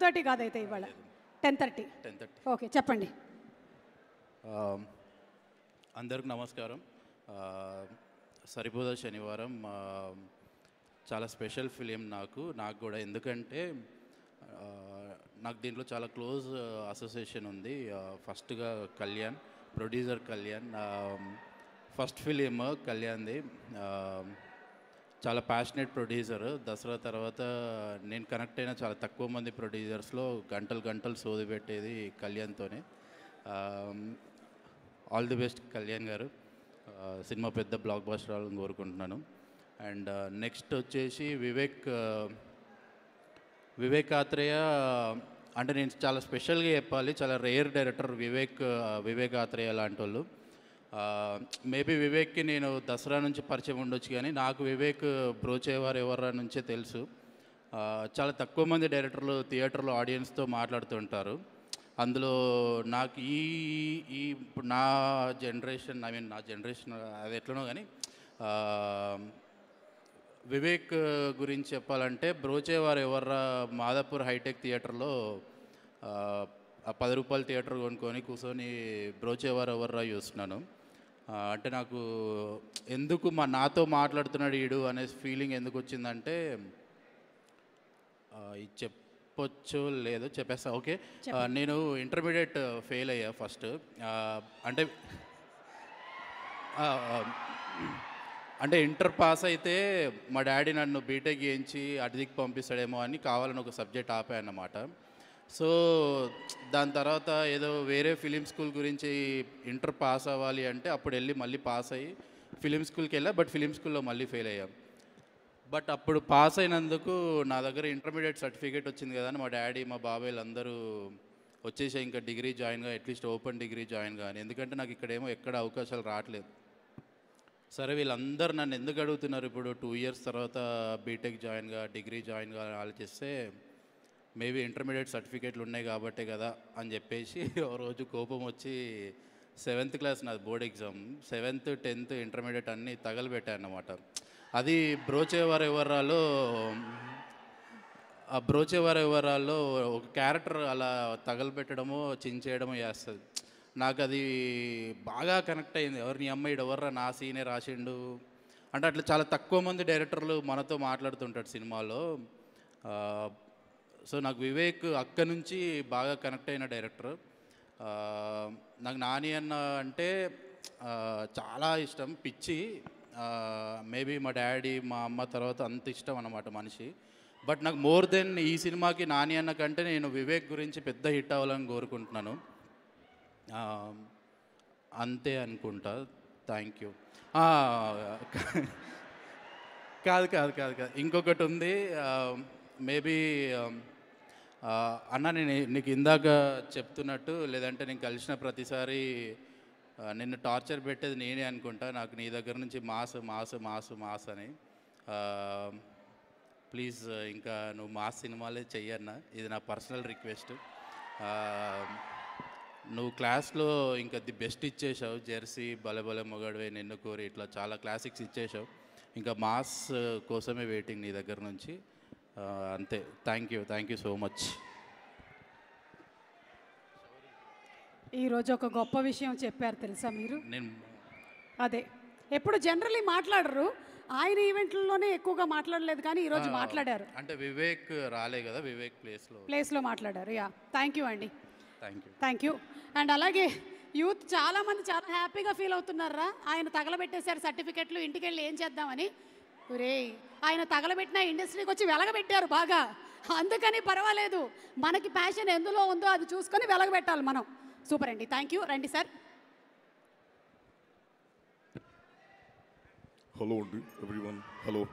2:30 కాదైతే ఇవాళ 10:30. 10:30. ఓకే, చెప్పండి. అందరికి నమస్కారం. సరిపోదా శనివారం చాలా స్పెషల్ ఫిలిం నాకు కూడా. ఎందుకంటే నాకు దీంట్లో చాలా క్లోజ్ అసోసియేషన్ ఉంది. ఫస్ట్గా Kalyan, producer Kalyan. First film కళ్యాణ్ది. చాలా ప్యాషనేట్ ప్రొడ్యూసర్. దసరా తర్వాత నేను కనెక్ట్ అయిన చాలా తక్కువ మంది ప్రొడ్యూసర్స్లో గంటలు సోది పెట్టేది కళ్యాణ్తోనే. ఆల్ ది బెస్ట్ కళ్యాణ్ గారు. సినిమా పెద్ద బ్లాక్ బస్టర్ అవ్వాలని కోరుకుంటున్నాను. అండ్ నెక్స్ట్ వచ్చేసి వివేక్ ఆత్రేయ. అంటే నేను చాలా స్పెషల్గా చెప్పాలి, చాలా రేర్ డైరెక్టర్ వివేక్ ఆత్రేయ లాంటి వాళ్ళు. మేబీ వివేక్కి నేను దసరా నుంచి పరిచయం ఉండొచ్చు, కానీ నాకు వివేక్ బ్రోచేవారు ఎవరా నుంచే తెలుసు. చాలా తక్కువ మంది డైరెక్టర్లు థియేటర్లో ఆడియన్స్తో మాట్లాడుతుంటారు. అందులో నాకు ఇప్పుడు నా జనరేషన్ అది ఎట్లనో కానీ వివేక్ గురించి చెప్పాలంటే, బ్రోచేవారు ఎవర్రా మాదాపూర్ హైటెక్ థియేటర్లో ఆ 10 రూపాయల థియేటర్ కొనుక్కొని కూర్చొని బ్రోచేవారు ఎవర్రా చూస్తున్నాను. అంటే నాకు ఎందుకు నాతో మాట్లాడుతున్నాడు ఈడు అనే ఫీలింగ్ ఎందుకు వచ్చిందంటే, ఇది చెప్పొచ్చు లేదో చెప్పేస్తా. ఓకే, నేను ఇంటర్మీడియట్ ఫెయిల్ అయ్యా ఫస్ట్. అంటే ఇంటర్ పాస్ అయితే మా డాడీ నన్ను బీటెక్ చేయించి అటుదికి పంపిస్తాడేమో అని కావాలని ఒక సబ్జెక్ట్ ఆపాయన్నమాట. సో దాని తర్వాత ఏదో వేరే ఫిలిం స్కూల్ గురించి ఇంటర్ పాస్ అవ్వాలి అంటే అప్పుడు వెళ్ళి మళ్ళీ పాస్ అయ్యి ఫిలిం స్కూల్కి వెళ్ళా. బట్ ఫిలిం స్కూల్లో మళ్ళీ ఫెయిల్ అయ్యాం. బట్ అప్పుడు పాస్ అయినందుకు నా దగ్గర ఇంటర్మీడియట్ సర్టిఫికేట్ వచ్చింది కదా అని మా డాడీ మా బాబాయ్లు అందరూ వచ్చేసి ఇంకా డిగ్రీ జాయిన్గా, అట్లీస్ట్ ఓపెన్ డిగ్రీ జాయిన్ కానీ, ఎందుకంటే నాకు ఇక్కడేమో ఎక్కడ అవకాశాలు రావట్లేదు. సరే వీళ్ళందరూ నన్ను ఎందుకు అడుగుతున్నారు ఇప్పుడు 2 years తర్వాత బీటెక్ జాయిన్గా, డిగ్రీ జాయిన్గా ఆలోచిస్తే మేబీ ఇంటర్మీడియట్ సర్టిఫికేట్లు ఉన్నాయి కాబట్టే కదా అని చెప్పేసి ఓ రోజు కోపం వచ్చి 7th క్లాస్ నాది board exam, 7th 10th intermediate అన్నీ తగలబెట్టాను అన్నమాట. అది బ్రోచేవారు ఎవరాల్లో ఒక క్యారెక్టర్ అలా తగలబెట్టడమో చించేయడమో చేస్తుంది. నాకు అది బాగా కనెక్ట్ అయింది. నీ అమ్మాయిడు ఎవర్రా నా సీనే రాసిండు అంటే అట్లా చాలా తక్కువ మంది డైరెక్టర్లు మనతో మాట్లాడుతుంటాడు సినిమాలో. సో నాకు వివేక్ అక్క నుంచి బాగా కనెక్ట్ అయిన డైరెక్టర్. నాకు నాని అన్న అంటే చాలా ఇష్టం, పిచ్చి. మేబీ మా డాడీ మా అమ్మ తర్వాత అంత ఇష్టం అన్నమాట మనిషి. బట్ నాకు మోర్ దెన్ ఈ సినిమాకి నాని అన్న కంటే నేను వివేక్ గురించి పెద్ద హిట్ అవ్వాలని కోరుకుంటున్నాను. అంతే అనుకుంటా. Thank you. కాదు ఇంకొకటి ఉంది. మేబీ అన్న నేను నీకు ఇందాక చెప్తున్నట్టు, లేదంటే నేను కలిసిన ప్రతిసారి నిన్ను టార్చర్ పెట్టేది నేనే అనుకుంటా. నాకు నీ దగ్గర నుంచి మాస్ అని. ప్లీజ్ ఇంకా నువ్వు మాస్ సినిమాలే చెయ్యన్నా, ఇది నా పర్సనల్ రిక్వెస్ట్. నువ్వు క్లాస్లో ఇంకా ది బెస్ట్ ఇచ్చేసావు. జెర్సీ, బలె మొగడువే, నిన్ను కోరి, ఇట్లా చాలా క్లాసిక్స్ ఇచ్చేసావు. ఇంకా మాస్ కోసమే వెయిటింగ్ నీ దగ్గర నుంచి. అంతే. Thank you so much. ఈరోజు ఒక గొప్ప విషయం చెప్పారు తెలుసా మీరు? అదే ఎప్పుడు జనరల్లీ మాట్లాడరు, ఆయన ఈవెంట్లలోనే ఎక్కువగా మాట్లాడలేదు, కానీ ఈరోజు మాట్లాడారు. అంటే వివేక్ రాలే కదా, వివేక్ ప్లేస్లో మాట్లాడారు. యా, థ్యాంక్ యూ అండి. Thank you. అండ్ అలాగే యూత్ చాలామంది చాలా హ్యాపీగా ఫీల్ అవుతున్నారా, ఆయన తగలబెట్టేశారు సర్టిఫికెట్లు, ఇంటికి వెళ్ళి ఏం చేద్దామని. రే, ఆయన తగలబెట్టిన ఇండస్ట్రీకి వచ్చి వెలగబెట్టారు బాగా. అందుకని పర్వాలేదు, మనకి ప్యాషన్ ఎందులో ఉందో అది చూసుకొని వెలగబెట్టాలి మనం. సూపర్ అండి, థ్యాంక్ యూ. రండి సార్. హలో అండి ఎవ్రీవన్. హలో.